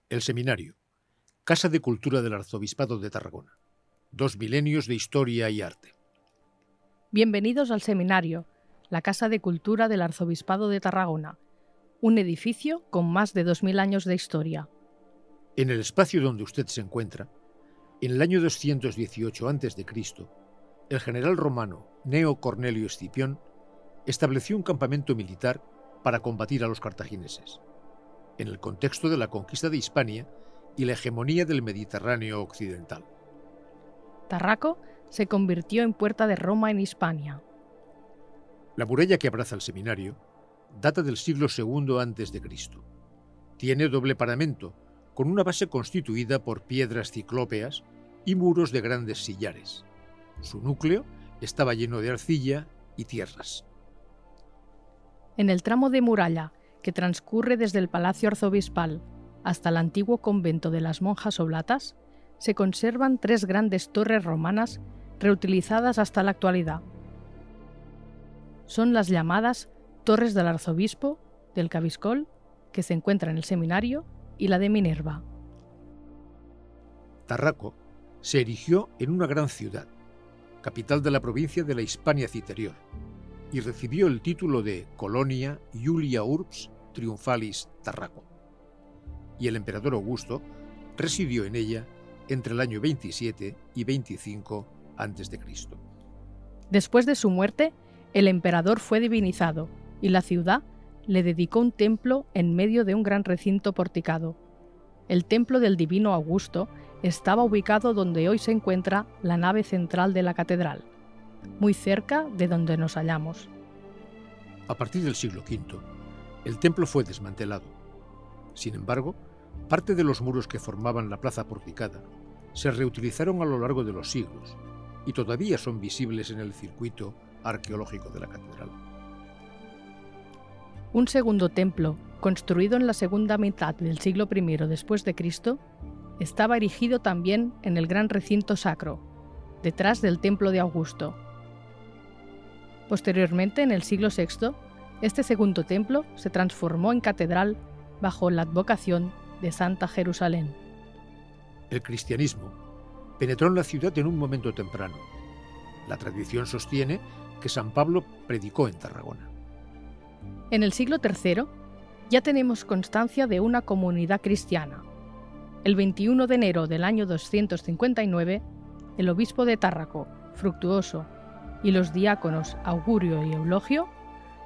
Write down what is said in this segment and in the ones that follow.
El Seminario, Casa de Cultura del Arzobispado de Tarragona. 2 milenios de historia y arte. Bienvenidos al Seminario, la Casa de Cultura del Arzobispado de Tarragona, un edificio con más de 2000 años de historia. En el espacio donde usted se encuentra, en el año 218 a.C., el general romano Gneo Cornelio Escipión estableció un campamento militar para combatir a los cartagineses, en el contexto de la conquista de Hispania y la hegemonía del Mediterráneo occidental. Tarraco se convirtió en puerta de Roma en Hispania. La muralla que abraza el seminario data del siglo II a.C. Tiene doble paramento, con una base constituida por piedras ciclópeas y muros de grandes sillares. Su núcleo estaba lleno de arcilla y tierras. En el tramo de muralla que transcurre desde el Palacio Arzobispal hasta el antiguo convento de las Monjas Oblatas, se conservan 3 grandes torres romanas reutilizadas hasta la actualidad. Son las llamadas Torres del Arzobispo, del Cabiscol, que se encuentra en el seminario, y la de Minerva. Tarraco se erigió en una gran ciudad, capital de la provincia de la Hispania Citerior, y recibió el título de Colonia Iulia Urbs Triumphalis Tarraco. Y el emperador Augusto residió en ella entre el año 27 y 25 a.C. Después de su muerte, el emperador fue divinizado y la ciudad le dedicó un templo en medio de un gran recinto porticado. El templo del divino Augusto estaba ubicado donde hoy se encuentra la nave central de la catedral, muy cerca de donde nos hallamos. A partir del siglo V, el templo fue desmantelado. Sin embargo, parte de los muros que formaban la plaza porticada se reutilizaron a lo largo de los siglos y todavía son visibles en el circuito arqueológico de la catedral. Un segundo templo, construido en la segunda mitad del siglo I después de Cristo, estaba erigido también en el gran recinto sacro, detrás del templo de Augusto. Posteriormente, en el siglo VI, este segundo templo se transformó en catedral bajo la advocación de Santa Jerusalén. El cristianismo penetró en la ciudad en un momento temprano. La tradición sostiene que San Pablo predicó en Tarragona. En el siglo III ya tenemos constancia de una comunidad cristiana. El 21 de enero del año 259, el obispo de Tárraco, Fructuoso, y los diáconos Augurio y Eulogio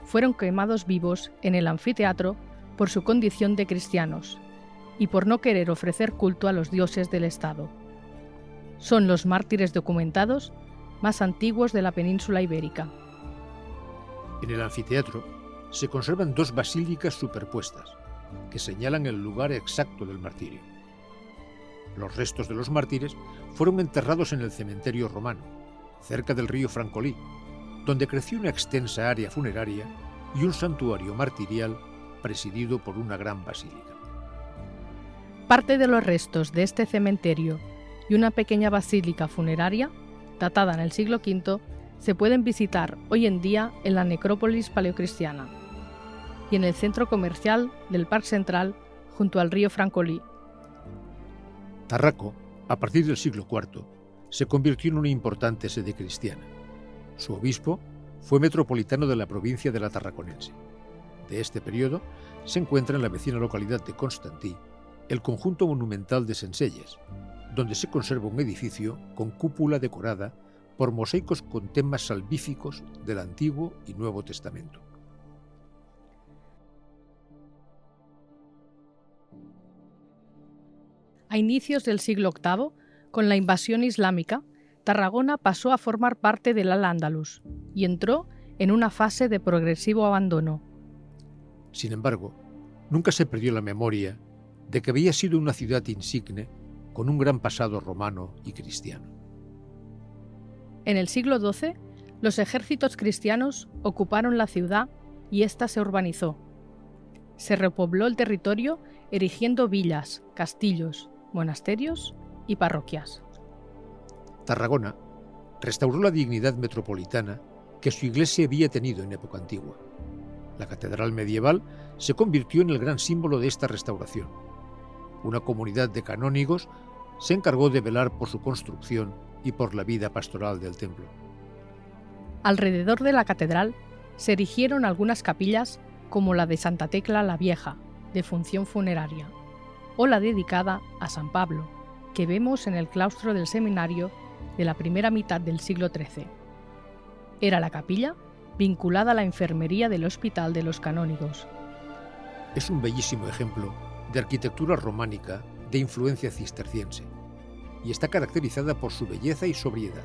fueron quemados vivos en el anfiteatro por su condición de cristianos y por no querer ofrecer culto a los dioses del Estado. Son los mártires documentados más antiguos de la península ibérica. En el anfiteatro se conservan 2 basílicas superpuestas que señalan el lugar exacto del martirio. Los restos de los mártires fueron enterrados en el cementerio romano, cerca del río Francolí, donde creció una extensa área funeraria y un santuario martirial presidido por una gran basílica. Parte de los restos de este cementerio y una pequeña basílica funeraria, datada en el siglo V, se pueden visitar hoy en día en la necrópolis paleocristiana y en el centro comercial del Parc Central junto al río Francolí. Tarraco, a partir del siglo IV, se convirtió en una importante sede cristiana. Su obispo fue metropolitano de la provincia de la Tarraconense. De este periodo se encuentra en la vecina localidad de Constantí el conjunto monumental de Sencelles, donde se conserva un edificio con cúpula decorada por mosaicos con temas salvíficos del Antiguo y Nuevo Testamento. A inicios del siglo VIII, con la invasión islámica, Tarragona pasó a formar parte del Al-Ándalus y entró en una fase de progresivo abandono. Sin embargo, nunca se perdió la memoria de que había sido una ciudad insigne con un gran pasado romano y cristiano. En el siglo XII, los ejércitos cristianos ocuparon la ciudad y ésta se urbanizó. Se repobló el territorio erigiendo villas, castillos, monasterios y parroquias. Tarragona restauró la dignidad metropolitana que su iglesia había tenido en época antigua. La catedral medieval se convirtió en el gran símbolo de esta restauración. Una comunidad de canónigos se encargó de velar por su construcción y por la vida pastoral del templo. Alrededor de la catedral se erigieron algunas capillas como la de Santa Tecla la Vieja, de función funeraria, o la dedicada a San Pablo, que vemos en el claustro del seminario de la primera mitad del siglo XIII. Era la capilla vinculada a la enfermería del Hospital de los Canónigos. Es un bellísimo ejemplo de arquitectura románica de influencia cisterciense y está caracterizada por su belleza y sobriedad.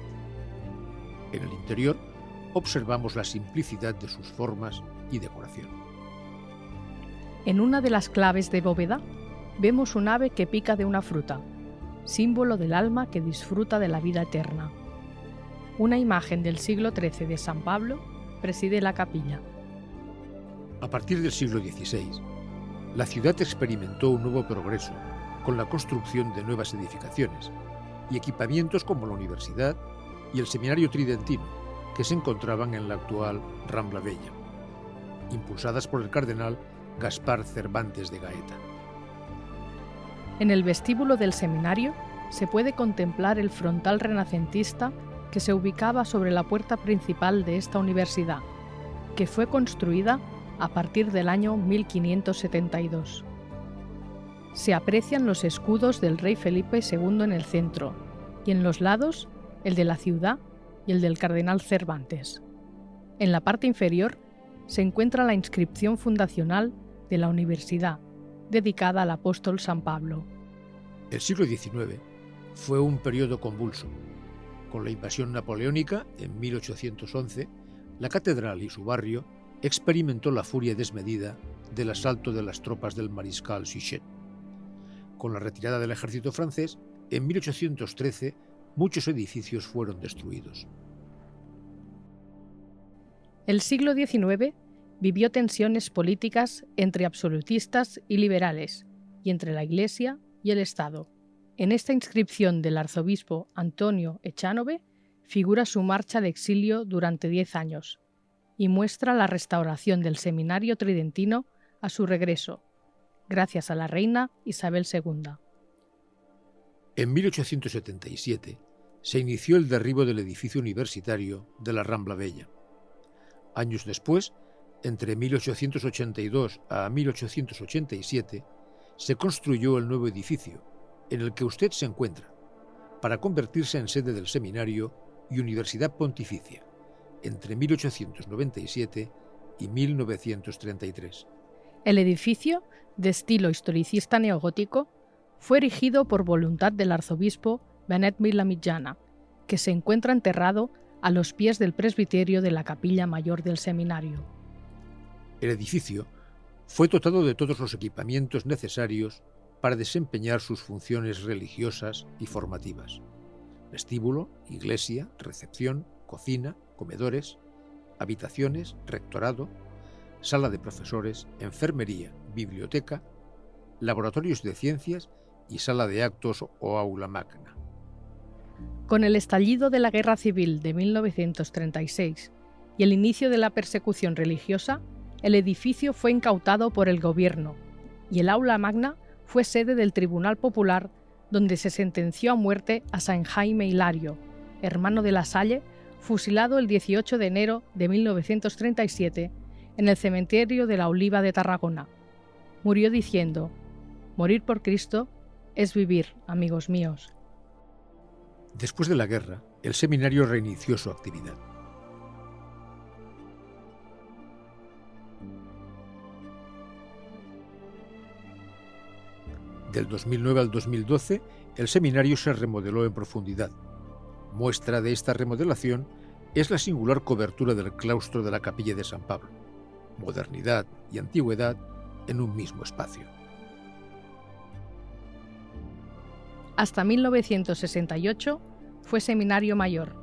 En el interior observamos la simplicidad de sus formas y decoración. En una de las claves de bóveda vemos un ave que pica de una fruta, símbolo del alma que disfruta de la vida eterna. Una imagen del siglo XIII de San Pablo preside la capilla. A partir del siglo XVI, la ciudad experimentó un nuevo progreso con la construcción de nuevas edificaciones y equipamientos como la universidad y el seminario tridentino, que se encontraban en la actual Rambla Bella, impulsadas por el cardenal Gaspar Cervantes de Gaeta. En el vestíbulo del seminario se puede contemplar el frontal renacentista que se ubicaba sobre la puerta principal de esta universidad, que fue construida a partir del año 1572. Se aprecian los escudos del rey Felipe II en el centro y en los lados el de la ciudad y el del cardenal Cervantes. En la parte inferior se encuentra la inscripción fundacional de la universidad, dedicada al apóstol San Pablo. El siglo XIX fue un periodo convulso. Con la invasión napoleónica en 1811, la catedral y su barrio experimentó la furia desmedida del asalto de las tropas del mariscal Suchet. Con la retirada del ejército francés, en 1813 muchos edificios fueron destruidos. El siglo XIX vivió tensiones políticas entre absolutistas y liberales, y entre la Iglesia y el Estado. En esta inscripción del arzobispo Antonio Echanove figura su marcha de exilio durante 10 años y muestra la restauración del seminario tridentino a su regreso, gracias a la reina Isabel II. En 1877 se inició el derribo del edificio universitario de la Rambla Bella. Años después, entre 1882 a 1887, se construyó el nuevo edificio, en el que usted se encuentra, para convertirse en sede del seminario y Universidad Pontificia, entre 1897 y 1933. El edificio, de estilo historicista neogótico, fue erigido por voluntad del arzobisbo Benet Vilamitjana, que se encuentra enterrado a los pies del presbiterio de la capilla mayor del seminario. El edificio fue dotado de todos los equipamientos necesarios para desempeñar sus funciones religiosas y formativas: vestíbulo, iglesia, recepción, cocina, comedores, habitaciones, rectorado, sala de profesores, enfermería, biblioteca, laboratorios de ciencias y sala de actos o aula magna. Con el estallido de la Guerra Civil de 1936 y el inicio de la persecución religiosa, el edificio fue incautado por el gobierno y el aula magna fue sede del Tribunal Popular, donde se sentenció a muerte a San Jaime Hilario, hermano de La Salle, fusilado el 18 de enero de 1937 en el cementerio de la Oliva de Tarragona. Murió diciendo: «Morir por Cristo es vivir, amigos míos». Después de la guerra, el seminario reinició su actividad. Del 2009 al 2012, el seminario se remodeló en profundidad. Muestra de esta remodelación es la singular cobertura del claustro de la capilla de San Pablo. Modernidad y antigüedad en un mismo espacio. Hasta 1968 fue seminario mayor.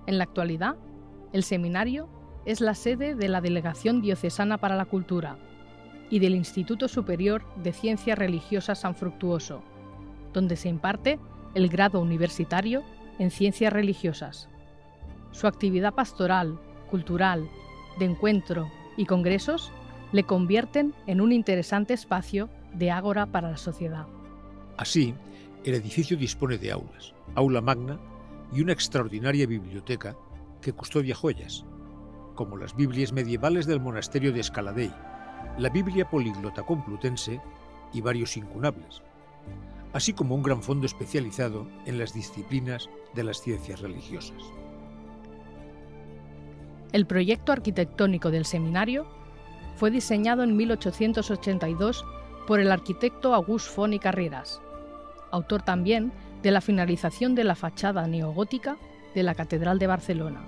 En la actualidad, el seminario es la sede de la Delegación Diocesana para la Cultura y del Instituto Superior de Ciencias Religiosas San Fructuoso, donde se imparte el grado universitario en Ciencias Religiosas. Su actividad pastoral, cultural, de encuentro y congresos le convierten en un interesante espacio de ágora para la sociedad. Así, el edificio dispone de aulas, aula magna y una extraordinaria biblioteca que custodia joyas, como las Biblias medievales del monasterio de Escaladei, la Biblia políglota complutense y varios incunables, así como un gran fondo especializado en las disciplinas de las ciencias religiosas. El proyecto arquitectónico del seminario fue diseñado en 1882 por el arquitecto August Font i Carreras, autor también de la finalización de la fachada neogótica de la Catedral de Barcelona.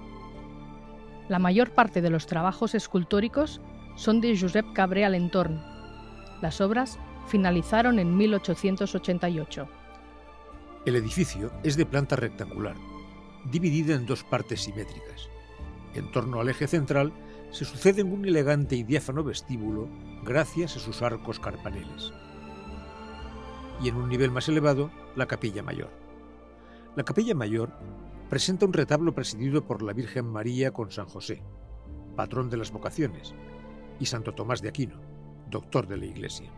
La mayor parte de los trabajos escultóricos son de Josep Cabré Alentorn. Las obras finalizaron en 1888. El edificio es de planta rectangular, dividida en dos partes simétricas. En torno al eje central se suceden un elegante y diáfano vestíbulo gracias a sus arcos carpaneles. Y en un nivel más elevado, la capilla mayor. La capilla mayor presenta un retablo presidido por la Virgen María con San José, patrón de las vocaciones, y Santo Tomás de Aquino, doctor de la Iglesia.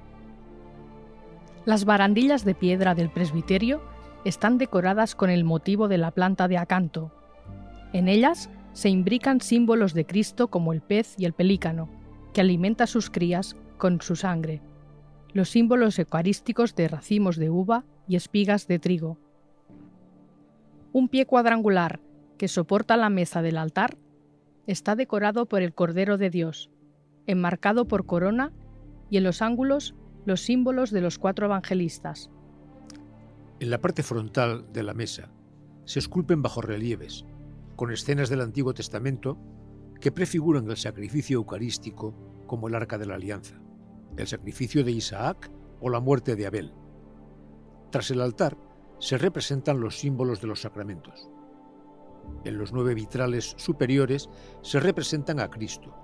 Las barandillas de piedra del presbiterio están decoradas con el motivo de la planta de acanto. En ellas se imbrican símbolos de Cristo como el pez y el pelícano, que alimenta a sus crías con su sangre, los símbolos eucarísticos de racimos de uva y espigas de trigo. Un pie cuadrangular que soporta la mesa del altar está decorado por el Cordero de Dios, enmarcado por corona y en los ángulos los símbolos de los 4 evangelistas. En la parte frontal de la mesa se esculpen bajorrelieves, con escenas del Antiguo Testamento que prefiguran el sacrificio eucarístico como el Arca de la Alianza, el sacrificio de Isaac o la muerte de Abel. Tras el altar se representan los símbolos de los sacramentos. En los 9 vitrales superiores se representan a Cristo,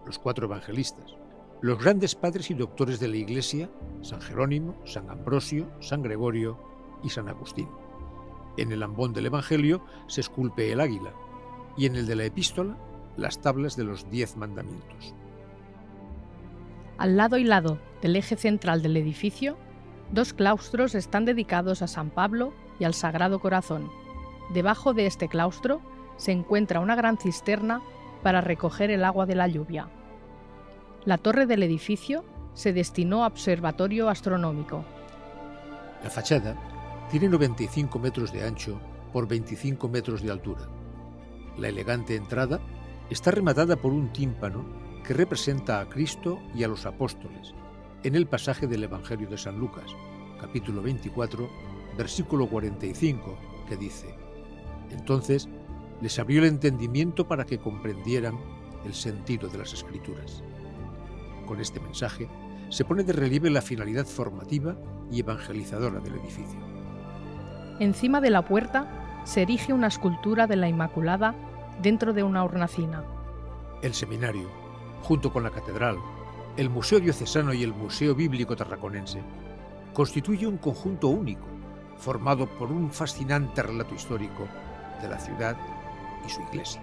los 4 evangelistas, los grandes padres y doctores de la Iglesia, San Jerónimo, San Ambrosio, San Gregorio y San Agustín. En el ambón del Evangelio se esculpe el águila y en el de la epístola las tablas de los 10 mandamientos. Al lado y lado del eje central del edificio, 2 claustros están dedicados a San Pablo y al Sagrado Corazón. Debajo de este claustro se encuentra una gran cisterna para recoger el agua de la lluvia. La torre del edificio se destinó a observatorio astronómico. La fachada tiene 95 metros de ancho por 25 metros de altura. La elegante entrada está rematada por un tímpano que representa a Cristo y a los apóstoles, en el pasaje del Evangelio de San Lucas, capítulo 24, versículo 45, que dice: Entonces les abrió el entendimiento para que comprendieran el sentido de las Escrituras. Con este mensaje se pone de relieve la finalidad formativa y evangelizadora del edificio. Encima de la puerta se erige una escultura de la Inmaculada dentro de una hornacina. El seminario, junto con la catedral, el Museo Diocesano y el Museo Bíblico Tarraconense, constituye un conjunto único, formado por un fascinante relato histórico de la ciudad y su iglesia.